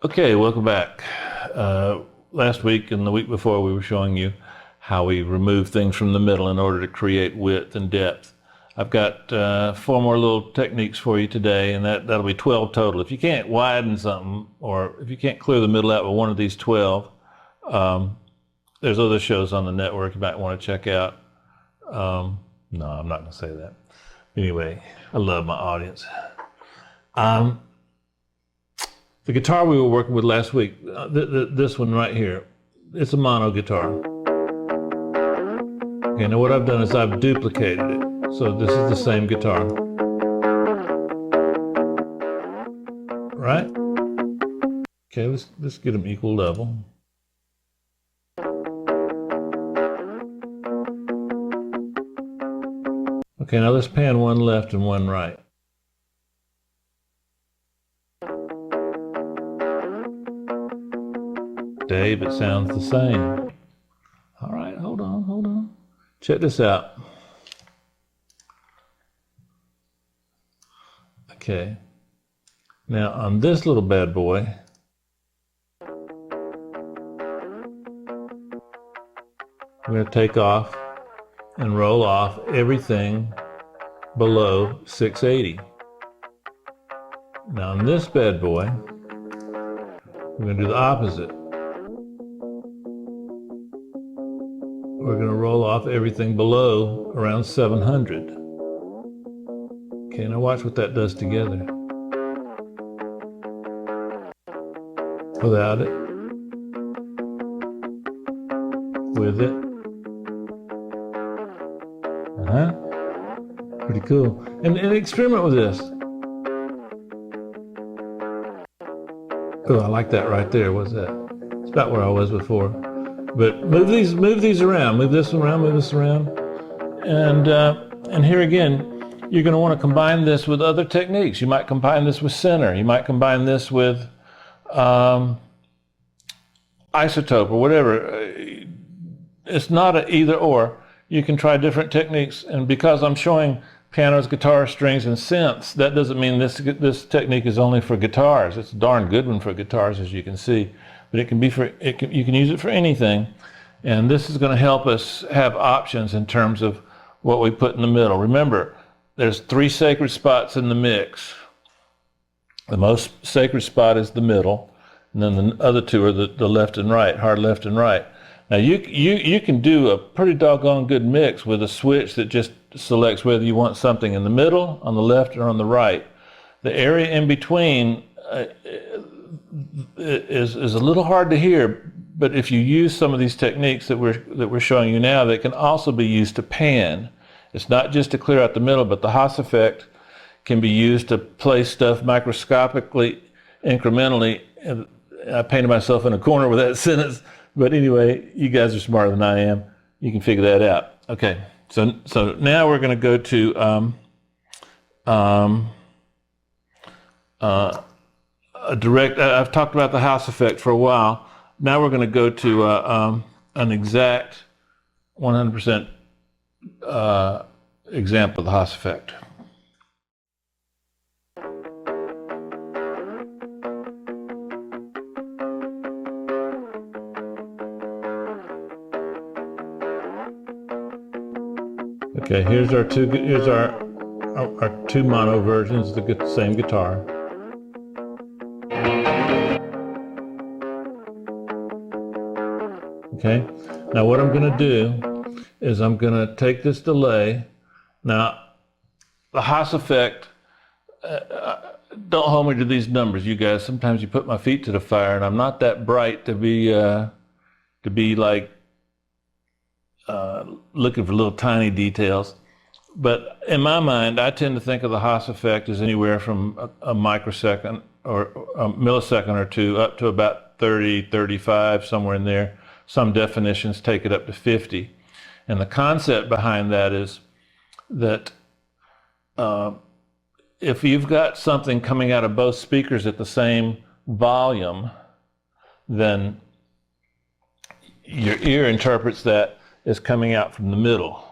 Okay, welcome back. Last week and the week before we were showing you how we remove things from the middle in order to create width and depth. I've got 4 more little techniques for you today, and that'll be 12 total. If you can't widen something, or if you can't clear the middle out with one of these 12, there's other shows on the network you might want to check out. No, I'm not going to say that. Anyway, I love my audience. The guitar we were working with last week, this one right here, it's a mono guitar. Okay, now what I've done is I've duplicated it. So this is the same guitar. Right? Okay, let's get them equal level. Okay, now let's pan one left and one right. Dave, it sounds the same. All right, hold on. Check this out. Okay. Now on this little bad boy, we're going to take off and roll off everything below 680. Now on this bad boy, we're going to do the opposite. We're going to roll off everything below around 700. Okay, now watch what that does together. Without it. With it. Pretty cool. And experiment with this. Oh, I like that right there. What's that? It's about where I was before. But move these around. Move this around, move this around. And here again, you're going to want to combine this with other techniques. You might combine this with center. You might combine this with isotope or whatever. It's not an either or. You can try different techniques. And because I'm showing pianos, guitars, strings, and synths, that doesn't mean this technique is only for guitars. It's a darn good one for guitars, as you can see. But it can be you can use it for anything. And this is going to help us have options in terms of what we put in the middle. Remember, there's 3 sacred spots in the mix. The most sacred spot is the middle, and then the other 2 are the left and right, hard left and right. Now you can do a pretty doggone good mix with a switch that just selects whether you want something in the middle, on the left, or on the right. The area in between is a little hard to hear, but if you use some of these techniques that we're showing you now, they can also be used to pan. It's not just to clear out the middle, but the Haas effect can be used to place stuff microscopically, incrementally. And I painted myself in a corner with that sentence, but anyway, you guys are smarter than I am. You can figure that out. Okay, so now we're going to go to a direct. I've talked about the Haas effect for a while. Now we're going to go to an exact 100% example of the Haas effect. Okay, here's our two mono versions of the same guitar. Okay, now what I'm going to do is I'm going to take this delay. Now, the Haas effect, don't hold me to these numbers, you guys. Sometimes you put my feet to the fire, and I'm not that bright to be like looking for little tiny details. But in my mind, I tend to think of the Haas effect as anywhere from a microsecond or a millisecond or 2 up to about 30, 35, somewhere in there. Some definitions take it up to 50. And the concept behind that is that if you've got something coming out of both speakers at the same volume, then your ear interprets that as coming out from the middle.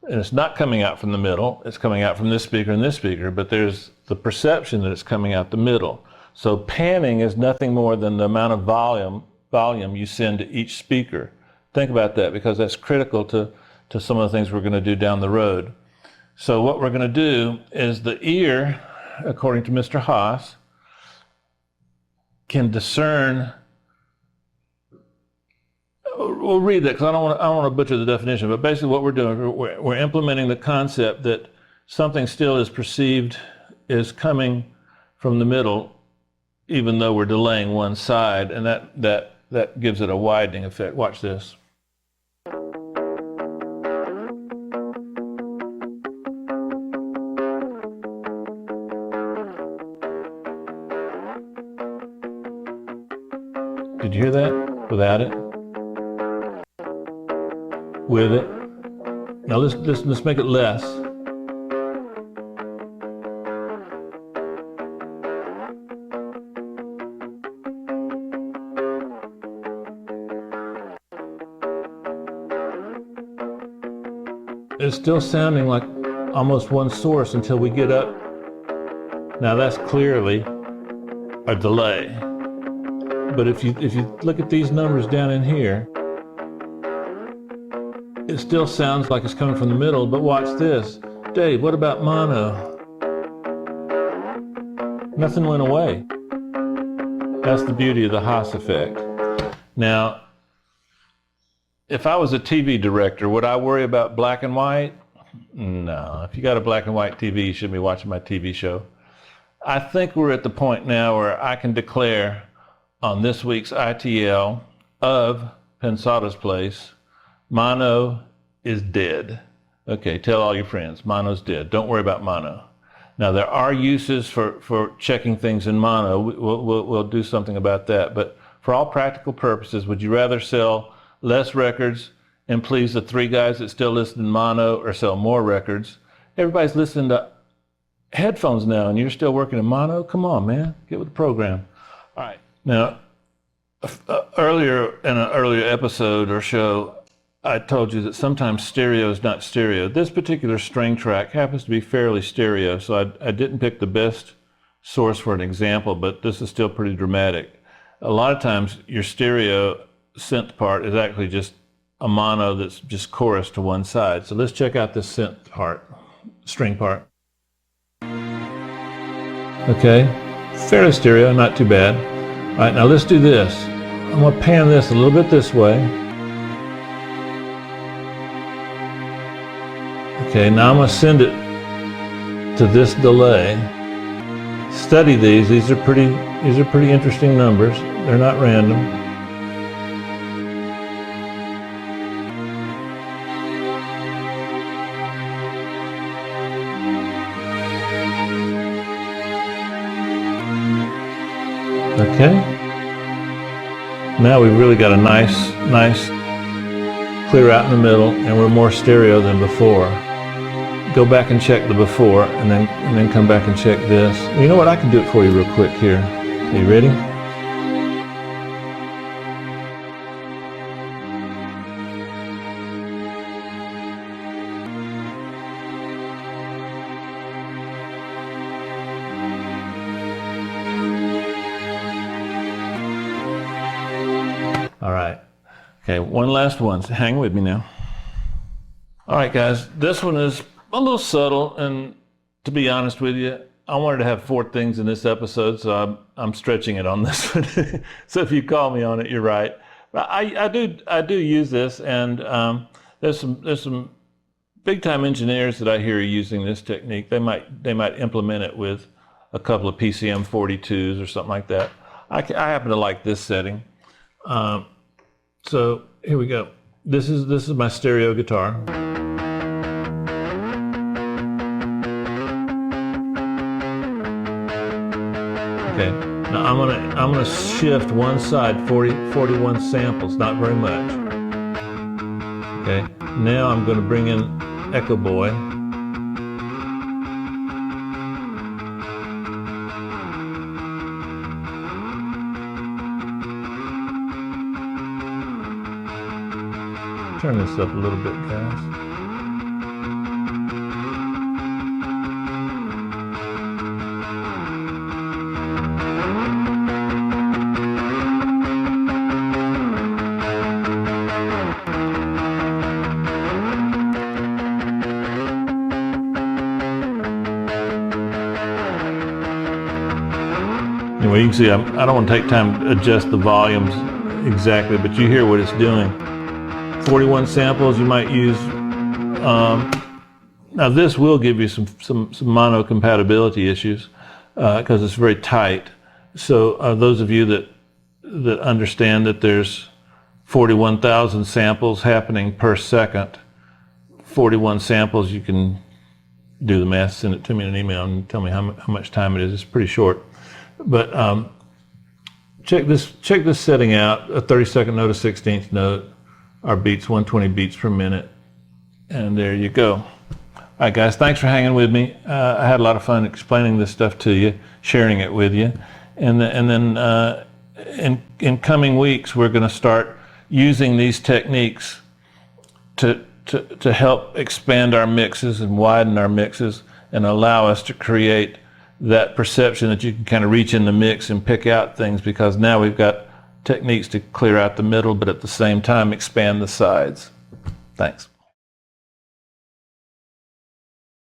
And it's not coming out from the middle, it's coming out from this speaker and this speaker, but there's the perception that it's coming out the middle. So panning is nothing more than the amount of volume you send to each speaker. Think about that, because that's critical to some of the things we're going to do down the road. So what we're going to do is the ear, according to Mr. Haas, can discern. We'll read that because I don't want to butcher the definition, but basically what we're doing, we're implementing the concept that something still is perceived is coming from the middle, even though we're delaying one side, and that gives it a widening effect. Watch this. Did you hear that? Without it? With it? Now let's make it less. It's still sounding like almost one source until we get up. Now that's clearly a delay. But if you look at these numbers down in here, it still sounds like it's coming from the middle, but watch this. Dave, what about mono? Nothing went away. That's the beauty of the Haas effect. Now, if I was a TV director, would I worry about black and white? No. If you got a black and white TV, you shouldn't be watching my TV show. I think we're at the point now where I can declare on this week's ITL of Pensada's Place, mono is dead. Okay, tell all your friends, mono's dead. Don't worry about mono. Now, there are uses for checking things in mono. We'll do something about that. But for all practical purposes, would you rather sell less records and please the 3 guys that still listen in mono, or sell more records? Everybody's listening to headphones now, and you're still working in mono? Come on, man. Get with the program. All right. Now, earlier in an earlier episode or show, I told you that sometimes stereo is not stereo. This particular string track happens to be fairly stereo, so I didn't pick the best source for an example, but this is still pretty dramatic. A lot of times your stereo synth part is actually just a mono that's just chorus to one side. So let's check out this synth part, string part. Okay, fairly stereo, not too bad. All right, now let's do this. I'm going to pan this a little bit this way. Okay, now I'm going to send it to this delay. Study these. These are pretty interesting numbers. They're not random. Okay. Now we've really got a nice clear out in the middle, and we're more stereo than before. Go back and check the before, and then come back and check this. You know what? I can do it for you real quick here. Are you ready? All right. Okay, one last one. So hang with me now. All right, guys. This one is a little subtle, and to be honest with you, I wanted to have 4 things in this episode, so I'm stretching it on this one. So if you call me on it, you're right. But I do use this, and there's some big time engineers that I hear using this technique. They might implement it with a couple of PCM 42s or something like that. I happen to like this setting. So here we go. This is my stereo guitar. Okay. Now I'm gonna shift one side 41 samples, not very much. Okay. Now I'm gonna bring in Echo Boy. Turn this up a little bit, guys. Anyway, you can see I don't want to take time to adjust the volumes exactly, but you hear what it's doing. 41 samples you might use. Now this will give you some mono compatibility issues because it's very tight. So those of you that understand that there's 41,000 samples happening per second, 41 samples, you can do the math, send it to me in an email and tell me how much time it is. It's pretty short. But check this setting out, a 32nd note, a 16th note, our beats, 120 beats per minute. And there you go. All right, guys, thanks for hanging with me. I had a lot of fun explaining this stuff to you, sharing it with you. And then in coming weeks, we're going to start using these techniques to help expand our mixes and widen our mixes and allow us to create that perception that you can kind of reach in the mix and pick out things, because now we've got techniques to clear out the middle, but at the same time expand the sides. Thanks.